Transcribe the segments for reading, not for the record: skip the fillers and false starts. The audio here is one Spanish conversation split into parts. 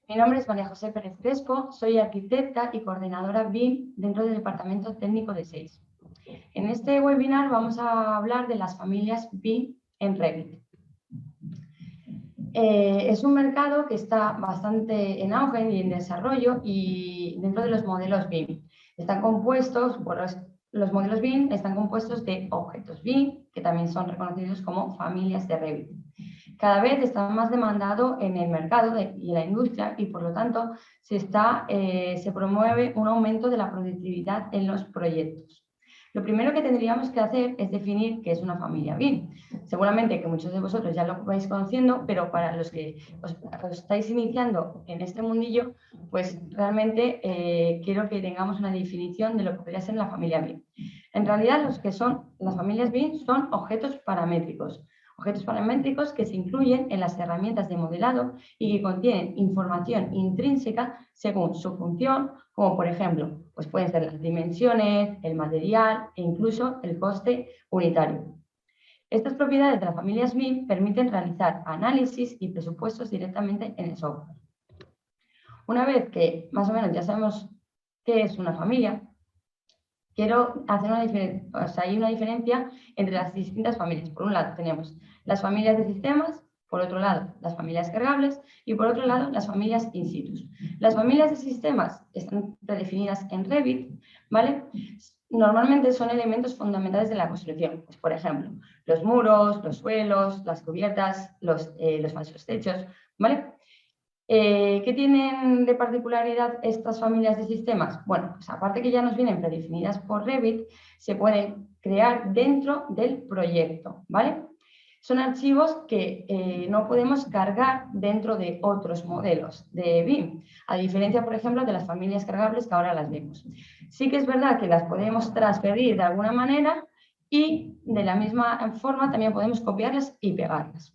Mi nombre es María José Pérez Crespo, soy arquitecta y coordinadora BIM dentro del Departamento Técnico de SEIS. En este webinar vamos a hablar de las familias BIM en Revit. Es un mercado que está bastante en auge y en desarrollo y dentro de los modelos BIM. Están compuestos, los modelos BIM están compuestos de objetos BIM, que también son reconocidos como familias de Revit. Cada vez está más demandado en el mercado y en la industria y por lo tanto se promueve un aumento de la productividad en los proyectos. Lo primero que tendríamos que hacer es definir qué es una familia BIM. Seguramente que muchos de vosotros ya lo vais conociendo, pero para los que os estáis iniciando en este mundillo, pues realmente quiero que tengamos una definición de lo que podría ser la familia BIM. En realidad, los que son las familias BIM son objetos paramétricos. Objetos paramétricos que se incluyen en las herramientas de modelado y que contienen información intrínseca según su función, como por ejemplo, pues pueden ser las dimensiones, el material e incluso el coste unitario. Estas propiedades de las familias BIM permiten realizar análisis y presupuestos directamente en el software. Una vez que más o menos ya sabemos qué es una familia, quiero hacer hay una diferencia entre las distintas familias. Por un lado tenemos las familias de sistemas, por otro lado las familias cargables y por otro lado las familias in situ. Las familias de sistemas están predefinidas en Revit, ¿vale? Normalmente son elementos fundamentales de la construcción. Pues, por ejemplo, los muros, los suelos, las cubiertas, los falsos techos, ¿vale? ¿Qué tienen de particularidad estas familias de sistemas? Bueno, pues aparte que ya nos vienen predefinidas por Revit, se pueden crear dentro del proyecto, ¿vale? Son archivos que no podemos cargar dentro de otros modelos de BIM, a diferencia, por ejemplo, de las familias cargables que ahora las vemos. Sí que es verdad que las podemos transferir de alguna manera y de la misma forma también podemos copiarlas y pegarlas.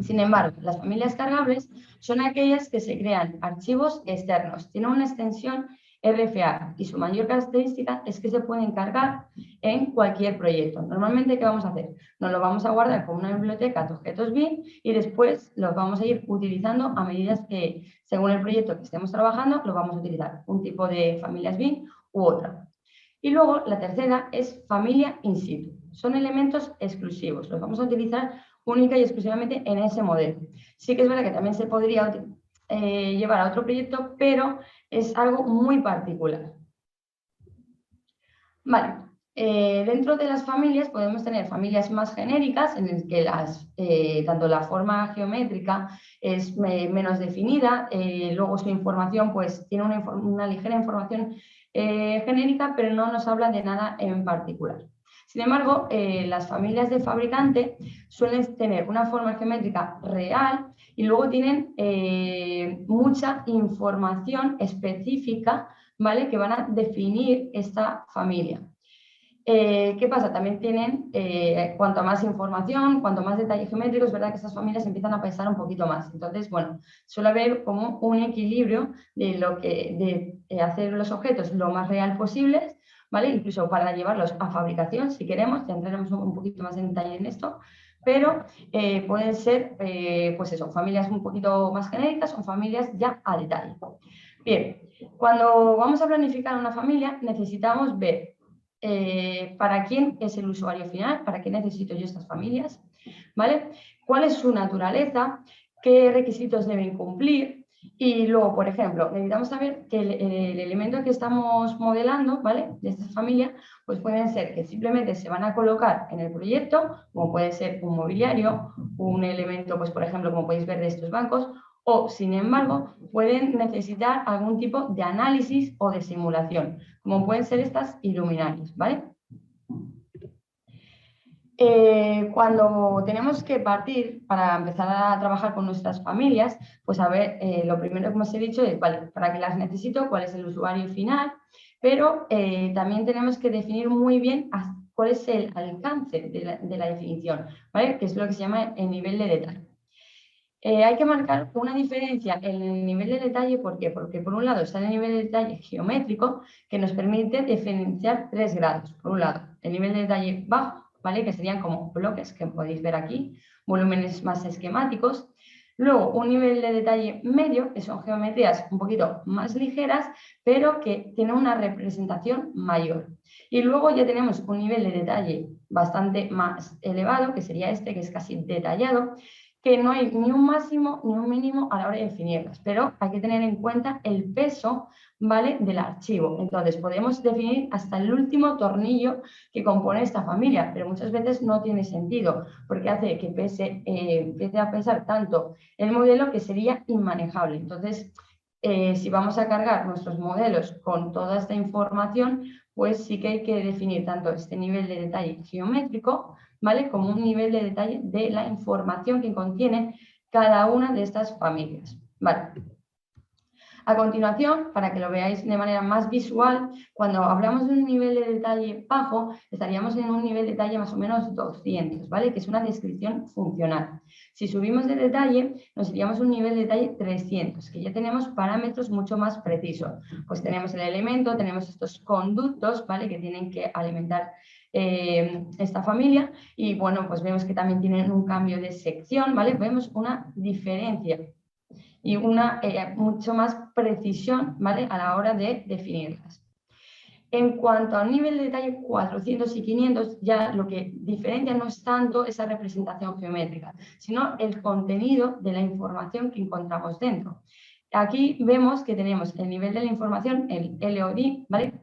Sin embargo, las familias cargables son aquellas que se crean archivos externos, tienen una extensión RFA y su mayor característica es que se pueden cargar en cualquier proyecto. Normalmente, ¿qué vamos a hacer? Nos lo vamos a guardar como una biblioteca de objetos BIM y después los vamos a ir utilizando a medida que, según el proyecto que estemos trabajando, lo vamos a utilizar, un tipo de familias BIM u otra. Y luego, la tercera es familia in situ. Son elementos exclusivos, los vamos a utilizar única y exclusivamente en ese modelo. Sí que es verdad que también se podría llevar a otro proyecto, pero es algo muy particular. Vale, dentro de las familias podemos tener familias más genéricas en las que tanto la forma geométrica es menos definida, luego su información pues tiene una ligera información genérica, pero no nos habla de nada en particular. Sin embargo, las familias de fabricante suelen tener una forma geométrica real y luego tienen mucha información específica, ¿vale?, que van a definir esta familia. ¿Qué pasa? También tienen, cuanto más información, cuanto más detalle geométrico, es verdad que estas familias empiezan a pesar un poquito más. Entonces, bueno, suele haber como un equilibrio de hacer los objetos lo más real posibles, ¿vale? Incluso para llevarlos a fabricación, si queremos, ya entraremos un poquito más en detalle en esto, pero pueden ser, pues eso, familias un poquito más genéricas o familias ya a detalle. Bien, cuando vamos a planificar una familia, necesitamos ver para quién es el usuario final, para qué necesito yo estas familias, ¿vale? ¿Cuál es su naturaleza? ¿Qué requisitos deben cumplir? Y luego, por ejemplo, necesitamos saber que el elemento que estamos modelando, ¿vale?, de esta familia, pues pueden ser que simplemente se van a colocar en el proyecto, como puede ser un mobiliario, un elemento, pues por ejemplo, como podéis ver de estos bancos, o, sin embargo, pueden necesitar algún tipo de análisis o de simulación, como pueden ser estas iluminarias, ¿vale? Cuando tenemos que partir para empezar a trabajar con nuestras familias, pues a ver, lo primero que os he dicho es, vale, para qué las necesito, cuál es el usuario final, pero también tenemos que definir muy bien cuál es el alcance de la definición, ¿vale?, que es lo que se llama el nivel de detalle. Hay que marcar una diferencia en el nivel de detalle, ¿por qué? Porque por un lado está el nivel de detalle geométrico que nos permite diferenciar 3 grados. Por un lado, el nivel de detalle bajo, ¿vale?, que serían como bloques que podéis ver aquí, volúmenes más esquemáticos. Luego, un nivel de detalle medio, que son geometrías un poquito más ligeras, pero que tienen una representación mayor. Y luego ya tenemos un nivel de detalle bastante más elevado, que sería este, que es casi detallado, que no hay ni un máximo ni un mínimo a la hora de definirlas, pero hay que tener en cuenta el peso, ¿vale?, del archivo. Entonces, podemos definir hasta el último tornillo que compone esta familia, pero muchas veces no tiene sentido, porque hace que empiece a pesar tanto el modelo que sería inmanejable. Entonces, si vamos a cargar nuestros modelos con toda esta información, pues sí que hay que definir tanto este nivel de detalle geométrico, ¿vale?, como un nivel de detalle de la información que contiene cada una de estas familias. Vale. A continuación, para que lo veáis de manera más visual, cuando hablamos de un nivel de detalle bajo, estaríamos en un nivel de detalle más o menos 200, ¿vale?, que es una descripción funcional. Si subimos de detalle, nos iríamos a un nivel de detalle 300, que ya tenemos parámetros mucho más precisos. Pues tenemos el elemento, tenemos estos conductos, ¿vale?, que tienen que alimentar esta familia, y bueno, pues vemos que también tienen un cambio de sección, ¿vale? Vemos una diferencia y una mucho más precisión, ¿vale?, a la hora de definirlas. En cuanto al nivel de detalle 400 y 500, ya lo que diferencia no es tanto esa representación geométrica, sino el contenido de la información que encontramos dentro. Aquí vemos que tenemos el nivel de la información, el LOD, ¿vale?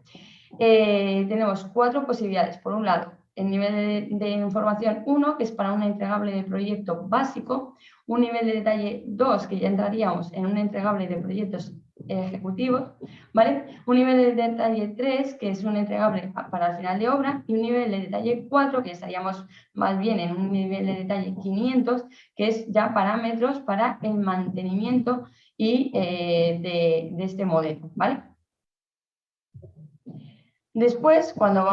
Tenemos 4 posibilidades. Por un lado, el nivel de información 1, que es para un entregable de proyecto básico, un nivel de detalle 2, que ya entraríamos en un entregable de proyectos ejecutivos, ¿vale? Un nivel de detalle 3, que es un entregable para el final de obra, y un nivel de detalle 4, que estaríamos más bien en un nivel de detalle 500, que es ya parámetros para el mantenimiento y de este modelo, ¿vale? Después, cuando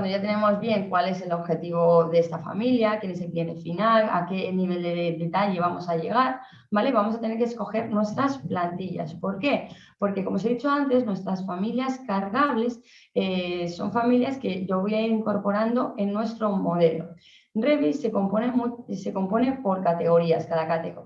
ya tenemos bien cuál es el objetivo de esta familia, quién es el cliente final, a qué nivel de detalle vamos a llegar, ¿vale?, vamos a tener que escoger nuestras plantillas. ¿Por qué? Porque, como os he dicho antes, nuestras familias cargables son familias que yo voy a ir incorporando en nuestro modelo. Revit se compone por categorías.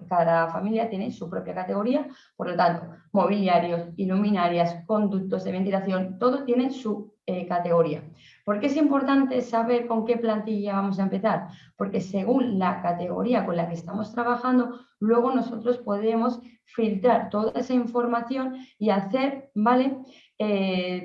Cada familia tiene su propia categoría, por lo tanto, mobiliarios, iluminarias, conductos de ventilación, todo tiene su categoría. ¿Por qué es importante saber con qué plantilla vamos a empezar? Porque según la categoría con la que estamos trabajando, luego nosotros podemos filtrar toda esa información y hacer, ¿vale?,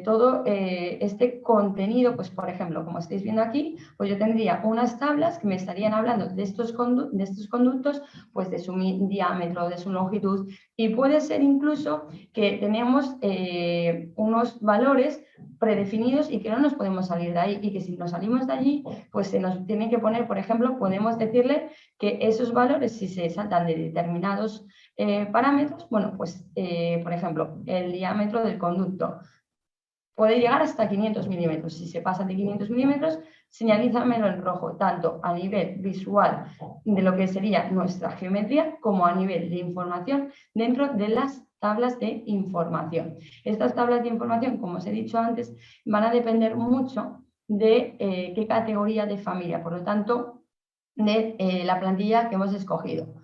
todo este contenido. Pues, por ejemplo, como estáis viendo aquí, pues yo tendría unas tablas que me estarían hablando de estos conductos, pues de su diámetro, de su longitud, y puede ser incluso que tenemos unos valores predefinidos y que no nos podemos salir de ahí, y que si nos salimos de allí, pues se nos tiene que poner, por ejemplo, podemos decirle que esos valores, si se saltan de determinados parámetros, bueno, pues por ejemplo, el diámetro del conducto puede llegar hasta 500 milímetros. Si se pasa de 500 milímetros, señalízamelo en rojo, tanto a nivel visual de lo que sería nuestra geometría, como a nivel de información dentro de las tablas de información. Estas tablas de información, como os he dicho antes, van a depender mucho de qué categoría de familia, por lo tanto, de la plantilla que hemos escogido,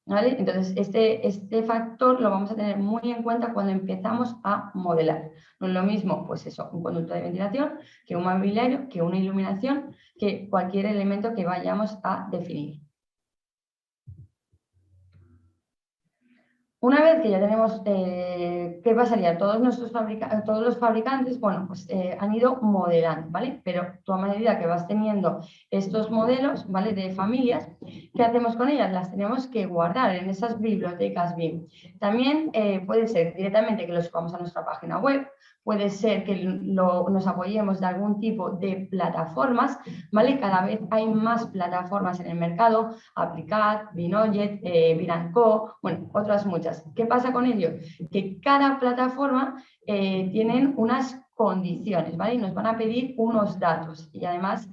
¿vale? Entonces, este factor lo vamos a tener muy en cuenta cuando empezamos a modelar. No es lo mismo, pues eso, un conducto de ventilación, que un mobiliario, que una iluminación, que cualquier elemento que vayamos a definir. Una vez que ya tenemos, ¿qué pasaría? Todos los fabricantes, bueno, pues han ido modelando, ¿vale? Pero tú, a medida que vas teniendo estos modelos, ¿vale?, de familias, ¿qué hacemos con ellas? Las tenemos que guardar en esas bibliotecas BIM. También puede ser directamente que los subamos a nuestra página web, puede ser que nos apoyemos de algún tipo de plataformas, ¿vale? Cada vez hay más plataformas en el mercado, Applicat, Binojet, Viranco, bueno, otras muchas. ¿Qué pasa con ello? Que cada plataforma tienen unas condiciones, ¿vale? Y nos van a pedir unos datos, y además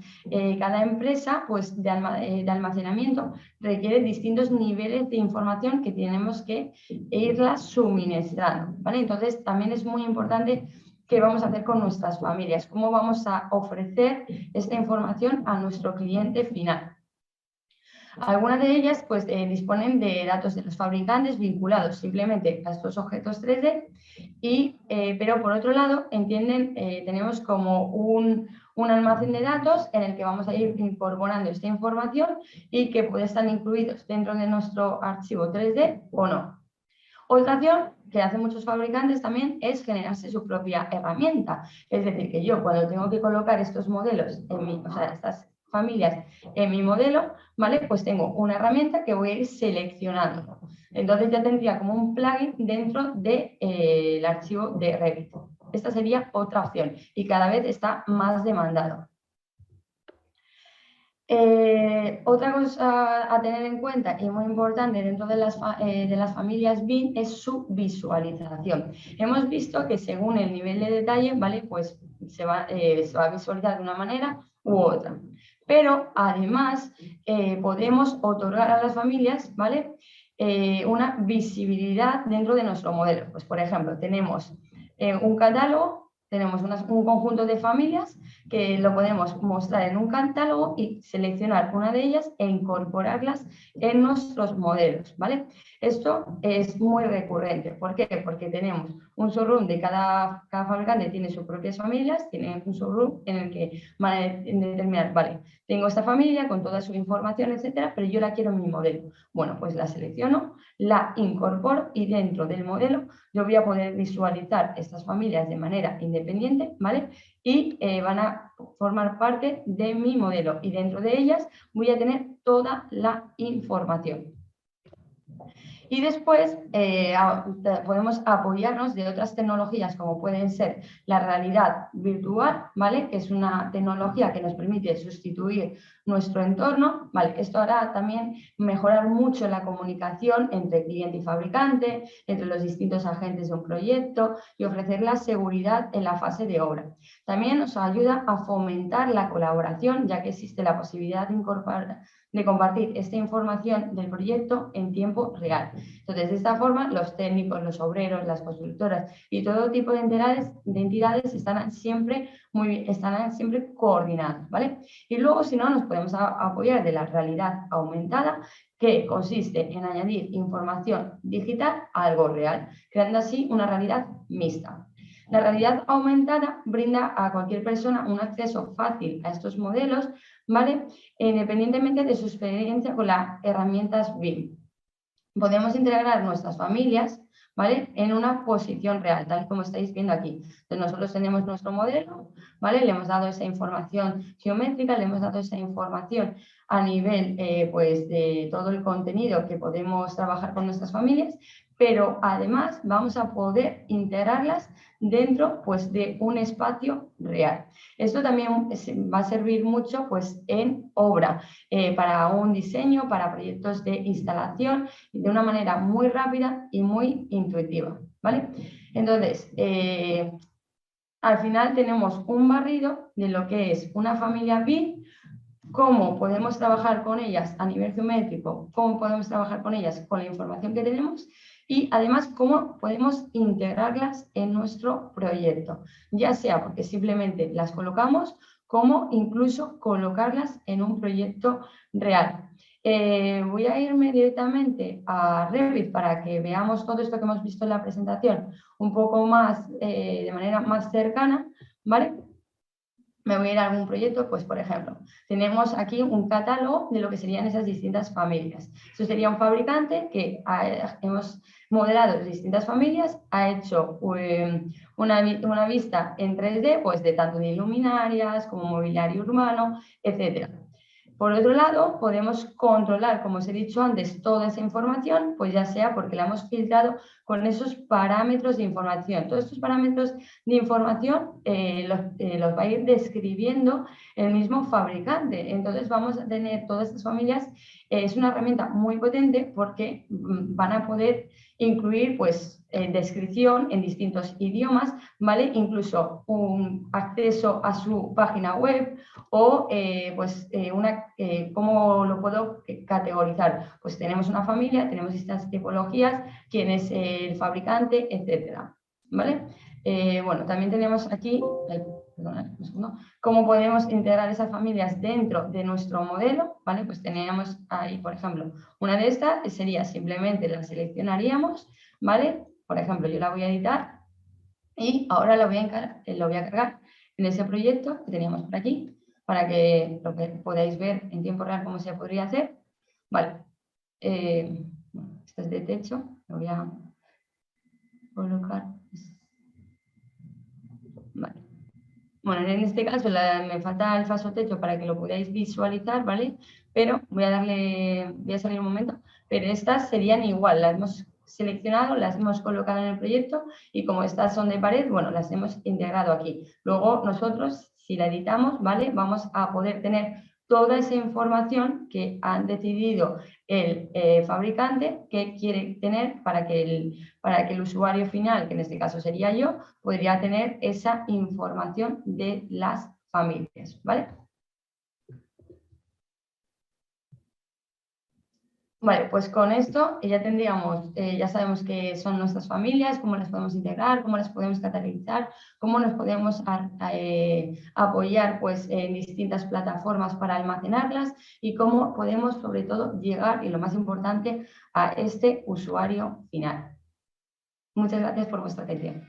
cada empresa, pues, de almacenamiento requiere distintos niveles de información que tenemos que irlas suministrando, ¿vale? Entonces, también es muy importante qué vamos a hacer con nuestras familias, cómo vamos a ofrecer esta información a nuestro cliente final. Algunas de ellas pues, disponen de datos de los fabricantes vinculados simplemente a estos objetos 3D, pero por otro lado tenemos como un almacén de datos en el que vamos a ir incorporando esta información y que puede estar incluidos dentro de nuestro archivo 3D o no. Otra opción que hacen muchos fabricantes también es generarse su propia herramienta. Es decir, que yo cuando tengo que colocar estos modelos, estas familias en mi modelo, ¿vale? Pues tengo una herramienta que voy a ir seleccionando. Entonces ya tendría como un plugin dentro del archivo de Revit. Esta sería otra opción y cada vez está más demandado. Otra cosa a tener en cuenta y muy importante dentro de las familias BIM es su visualización. Hemos visto que según el nivel de detalle, ¿vale? Pues se va a visualizar de una manera u otra. Pero además podemos otorgar a las familias, ¿vale? Una visibilidad dentro de nuestro modelo. Pues por ejemplo, tenemos un catálogo, tenemos un conjunto de familias que lo podemos mostrar en un catálogo y seleccionar una de ellas e incorporarlas en nuestros modelos, ¿vale? Esto es muy recurrente. ¿Por qué? Porque tenemos un showroom de cada fabricante, tiene sus propias familias, tiene un showroom en el que van a determinar, vale, tengo esta familia con toda su información, etcétera, pero yo la quiero en mi modelo. Bueno, pues la selecciono, la incorporo y dentro del modelo yo voy a poder visualizar estas familias de manera independiente, ¿vale? Y van a formar parte de mi modelo y dentro de ellas voy a tener toda la información. Y después podemos apoyarnos de otras tecnologías como pueden ser la realidad virtual, ¿vale? Que es una tecnología que nos permite sustituir nuestro entorno, ¿vale? Esto hará también mejorar mucho la comunicación entre cliente y fabricante, entre los distintos agentes de un proyecto y ofrecer la seguridad en la fase de obra. También nos ayuda a fomentar la colaboración, ya que existe la posibilidad de compartir esta información del proyecto en tiempo real. Entonces, de esta forma, los técnicos, los obreros, las constructoras y todo tipo de entidades estarán siempre coordinados, ¿vale? Y luego, si no, nos podemos apoyar de la realidad aumentada, que consiste en añadir información digital a algo real, creando así una realidad mixta. La realidad aumentada brinda a cualquier persona un acceso fácil a estos modelos, ¿vale? Independientemente de su experiencia con las herramientas BIM. Podemos integrar nuestras familias, ¿vale? En una posición real, tal como estáis viendo aquí. Entonces nosotros tenemos nuestro modelo, ¿vale? Le hemos dado esa información geométrica, le hemos dado esa información a nivel pues de todo el contenido que podemos trabajar con nuestras familias, pero además vamos a poder integrarlas dentro pues, de un espacio real. Esto también va a servir mucho pues, en obra, para un diseño, para proyectos de instalación, de una manera muy rápida y muy intuitiva, ¿vale? Entonces, al final tenemos un barrido de lo que es una familia BIM, cómo podemos trabajar con ellas a nivel geométrico, cómo podemos trabajar con ellas con la información que tenemos y además cómo podemos integrarlas en nuestro proyecto, ya sea porque simplemente las colocamos, como incluso colocarlas en un proyecto real. Voy a irme directamente a Revit para que veamos todo esto que hemos visto en la presentación un poco más, de manera más cercana, ¿vale? Me voy a ir a algún proyecto, pues por ejemplo, tenemos aquí un catálogo de lo que serían esas distintas familias. Eso sería un fabricante que hemos modelado distintas familias, ha hecho una vista en 3D, pues de tanto de luminarias como mobiliario urbano, etcétera. Por otro lado, podemos controlar, como os he dicho antes, toda esa información, pues ya sea porque la hemos filtrado con esos parámetros de información. Todos estos parámetros de información los va a ir describiendo el mismo fabricante. Entonces vamos a tener todas estas familias, es una herramienta muy potente porque van a poder incluir pues descripción en distintos idiomas, ¿vale? Incluso un acceso a su página web o ¿cómo lo puedo categorizar? Pues tenemos una familia, tenemos distintas tipologías, quién es el fabricante, etcétera, ¿vale? Bueno, también tenemos aquí, perdonad un segundo, cómo podemos integrar esas familias dentro de nuestro modelo, ¿vale? Pues teníamos ahí, por ejemplo, una de estas sería simplemente la seleccionaríamos, ¿vale? Por ejemplo, yo la voy a editar y ahora lo voy a cargar en ese proyecto que teníamos por aquí, para que lo podáis ver en tiempo real cómo se podría hacer. Vale, bueno, esto es de techo, lo voy a colocar. Vale. Bueno, en este caso me falta el falso techo para que lo podáis visualizar, ¿vale? Pero voy a salir un momento, pero estas serían igual, las hemos seleccionado, las hemos colocado en el proyecto y como estas son de pared, bueno, las hemos integrado aquí. Luego nosotros, si la editamos, ¿vale? Vamos a poder tener toda esa información que han decidido el fabricante que quiere tener para que el usuario final, que en este caso sería yo, podría tener esa información de las familias, ¿vale? Vale, pues con esto ya tendríamos, ya sabemos qué son nuestras familias, cómo las podemos integrar, cómo las podemos categorizar, cómo nos podemos apoyar pues, en distintas plataformas para almacenarlas y cómo podemos sobre todo llegar, y lo más importante, a este usuario final. Muchas gracias por vuestra atención.